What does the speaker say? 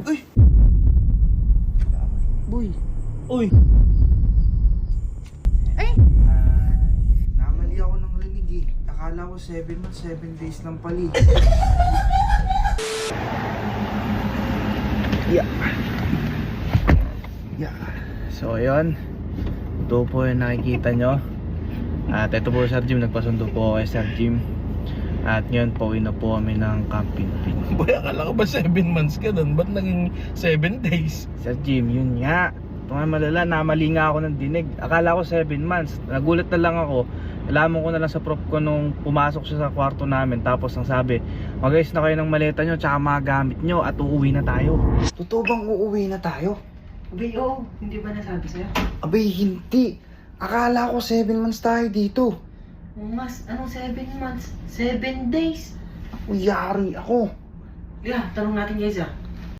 Uy! Boy! Uy! Ay! Namali ako ng rinig eh. Akala ko 7 months, 7 days lang pali. Yeah. Yeah. So ayun. Ito po yung nakikita nyo. At ito po Sir Jim, nagpasundo po ako kay Sir Jim. At ngayon pauwi na po kami ng Camp Pinpin. Boy, akala ko ba 7 months ka doon? Ba't naging 7 days? Sir Jim, yun nga. Ito nga malala, namali nga ako ng dinig. Akala ko 7 months. Nagulat na lang ako. Alam ko na lang sa prof ko nung pumasok siya sa kwarto namin. Tapos ang sabi, mag-ayos na kayo ng maleta nyo tsaka mga gamit nyo at uuwi na tayo. Totoo bang uuwi na tayo? Abay, oo. Hindi ba nasabi sa'yo? Abay, hindi. Akala ko 7 months tayo dito. Mas, anong 7 months? 7 days. Uyari ako. Yeah, tanong natin guys ah.